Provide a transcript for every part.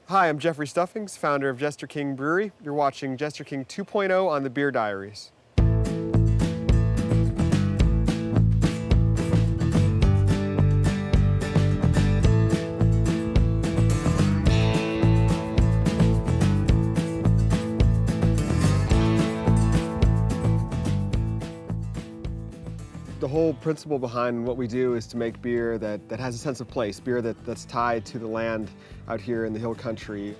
Hi, I'm Jeffery Stuffings, founder of Jester King Brewery. You're watching Jester King 2.0 on the Beer Diaries. The whole principle behind what we do is to make beer that has a sense of place, beer that's tied to the land out here in the hill country.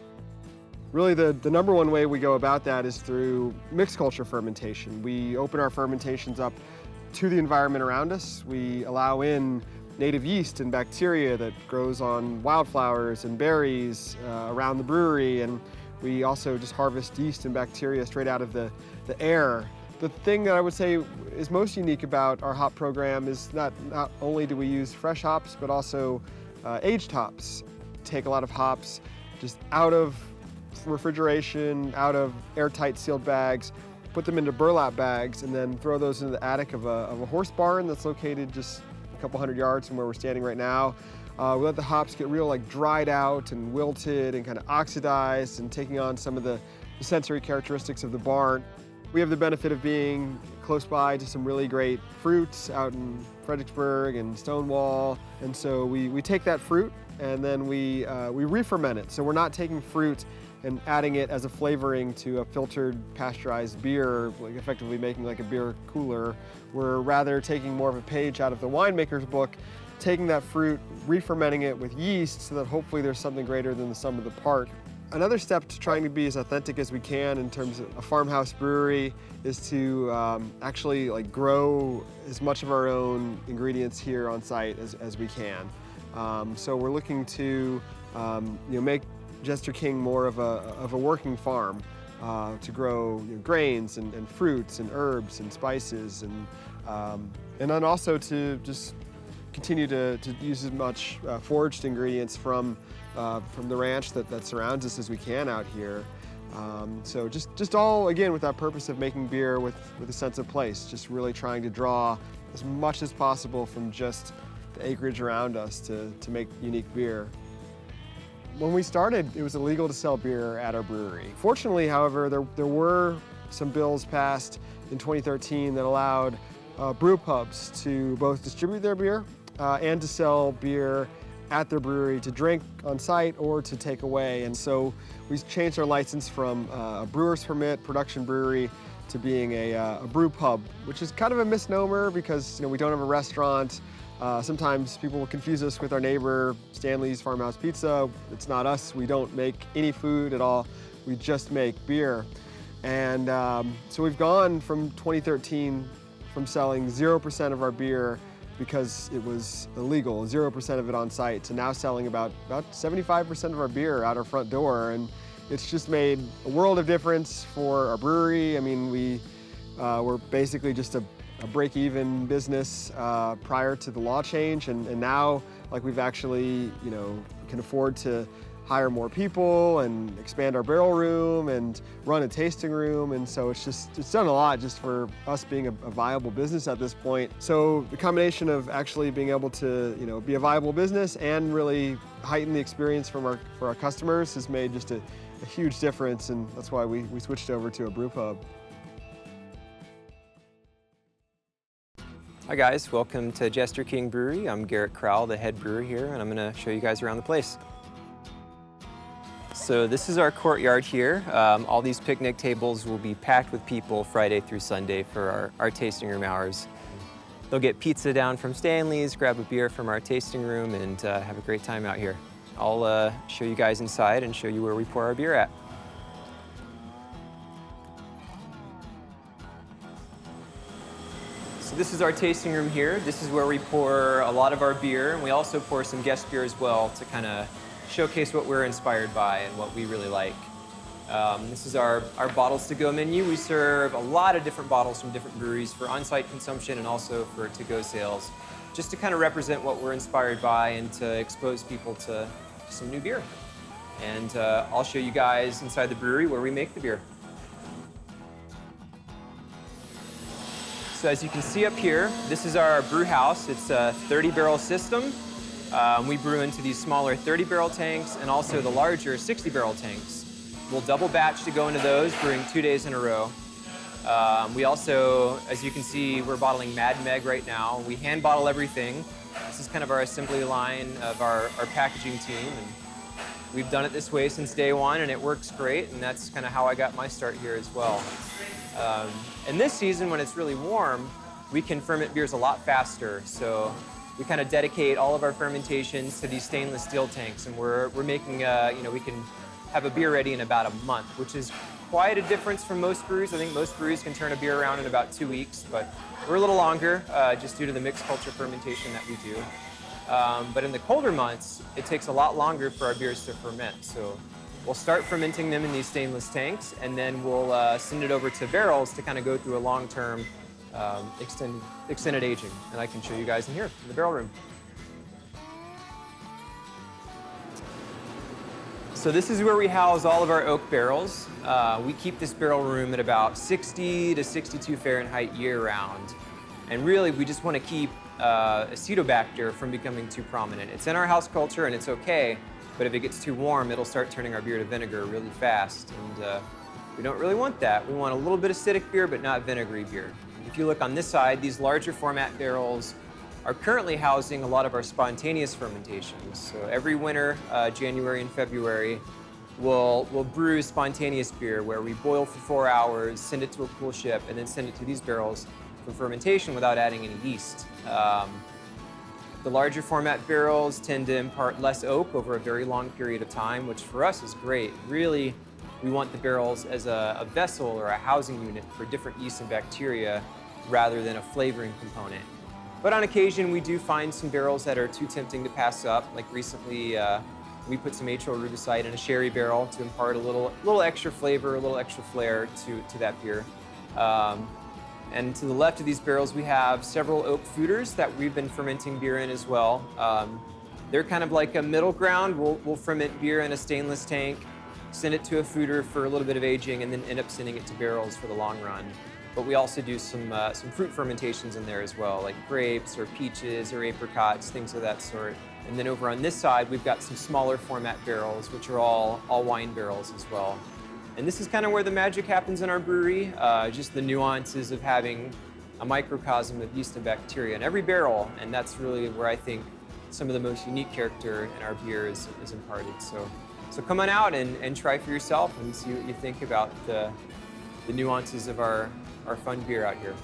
Really, the number one way we go about that is through mixed culture fermentation. We open our fermentations up to the environment around us. We allow in native yeast and bacteria that grows on wildflowers and berries around the brewery, and we also just harvest yeast and bacteria straight out of the air. The thing that I would say is most unique about our hop program is not only do we use fresh hops, but also aged hops. Take a lot of hops just out of refrigeration, out of airtight sealed bags, put them into burlap bags, and then throw those into the attic of a horse barn that's located just a couple hundred yards from where we're standing right now. We let the hops get real dried out and wilted and kind of oxidized and taking on some of the sensory characteristics of the barn. We have the benefit of being close by to some really great fruits out in Fredericksburg and Stonewall, and so we take that fruit and then we re-ferment it. So we're not taking fruit and adding it as a flavoring to a filtered pasteurized beer, effectively making like a beer cooler. We're rather taking more of a page out of the winemaker's book, taking that fruit, re-fermenting it with yeast so that hopefully there's something greater than the sum of the part. Another step to trying to be as authentic as we can in terms of a farmhouse brewery is to actually grow as much of our own ingredients here on site as we can. So we're looking to make Jester King more of a working farm to grow grains and fruits and herbs and spices and then also to just continue to use as much foraged ingredients from the ranch that surrounds us as we can out here. So just all, again, with that purpose of making beer with a sense of place, just really trying to draw as much as possible from just the acreage around us to make unique beer. When we started, it was illegal to sell beer at our brewery. Fortunately, however, there were some bills passed in 2013 that allowed brew pubs to both distribute their beer and to sell beer at their brewery to drink on site or to take away. And so we changed our license from a brewer's permit production brewery to being a brew pub, which is kind of a misnomer because we don't have a restaurant. Sometimes people will confuse us with our neighbor, Stanley's Farmhouse Pizza. It's not us. We don't make any food at all. We just make beer. And so we've gone from 2013 from selling 0% of our beer because it was illegal, 0% of it on site, to now selling about 75% of our beer out our front door. And it's just made a world of difference for our brewery. I mean, we're basically just a break-even business prior to the law change, and now we've actually can afford to hire more people and expand our barrel room and run a tasting room, and so it's done a lot just for us being a viable business at this point. So the combination of actually being able to be a viable business and really heighten the experience for our customers has made just a huge difference, and that's why we switched over to a brew pub. Hi guys, welcome to Jester King Brewery. I'm Garrett Crowell, the head brewer here, and I'm going to show you guys around the place. So this is our courtyard here. All these picnic tables will be packed with people Friday through Sunday for our tasting room hours. They'll get pizza down from Stanley's, grab a beer from our tasting room, and have a great time out here. I'll show you guys inside and show you where we pour our beer at. So this is our tasting room here. This is where we pour a lot of our beer, and we also pour some guest beer as well to kind of showcase what we're inspired by and what we really like. This is our bottles to go menu. We serve a lot of different bottles from different breweries for on-site consumption and also for to-go sales, just to kind of represent what we're inspired by and to expose people to some new beer. And I'll show you guys inside the brewery where we make the beer. So as you can see up here, this is our brew house. It's a 30-barrel system. We brew into these smaller 30-barrel tanks and also the larger 60-barrel tanks. We'll double batch to go into those, brewing 2 days in a row. We also, as you can see, we're bottling Mad Meg right now. We hand bottle everything. This is kind of our assembly line of our packaging team. And we've done it this way since day one, and it works great, and that's kind of how I got my start here as well. And this season, when it's really warm, we can ferment beers a lot faster. So we kind of dedicate all of our fermentations to these stainless steel tanks, and we're making, we can have a beer ready in about a month, which is quite a difference from most breweries. I think most breweries can turn a beer around in about 2 weeks, but we're a little longer just due to the mixed culture fermentation that we do. But in the colder months, it takes a lot longer for our beers to ferment. So we'll start fermenting them in these stainless tanks, and then we'll send it over to barrels to kind of go through a long-term extended aging. And I can show you guys in here, in the barrel room. So this is where we house all of our oak barrels. We keep this barrel room at about 60 to 62 Fahrenheit year-round. And really, we just want to keep acetobacter from becoming too prominent. It's in our house culture and it's okay, but if it gets too warm, it'll start turning our beer to vinegar really fast. And we don't really want that. We want a little bit acidic beer, but not vinegary beer. If you look on this side, these larger format barrels are currently housing a lot of our spontaneous fermentations. So every winter, January and February, we'll brew spontaneous beer where we boil for 4 hours, send it to a cool ship, and then send it to these barrels for fermentation without adding any yeast. The larger format barrels tend to impart less oak over a very long period of time, which for us is great. Really, we want the barrels as a vessel or a housing unit for different yeast and bacteria rather than a flavoring component. But on occasion, we do find some barrels that are too tempting to pass up. Like recently, we put some atrial rubicide in a sherry barrel to impart a little extra flavor, a little extra flair to that beer. And to the left of these barrels, we have several oak foeders that we've been fermenting beer in as well. They're kind of like a middle ground. We'll ferment beer in a stainless tank, send it to a foeder for a little bit of aging, and then end up sending it to barrels for the long run. But we also do some fruit fermentations in there as well, like grapes or peaches or apricots, things of that sort. And then over on this side, we've got some smaller format barrels, which are all wine barrels as well. And this is kind of where the magic happens in our brewery, just the nuances of having a microcosm of yeast and bacteria in every barrel. And that's really where I think some of the most unique character in our beer is imparted. So come on out and try for yourself and see what you think about the nuances of our fun beer out here.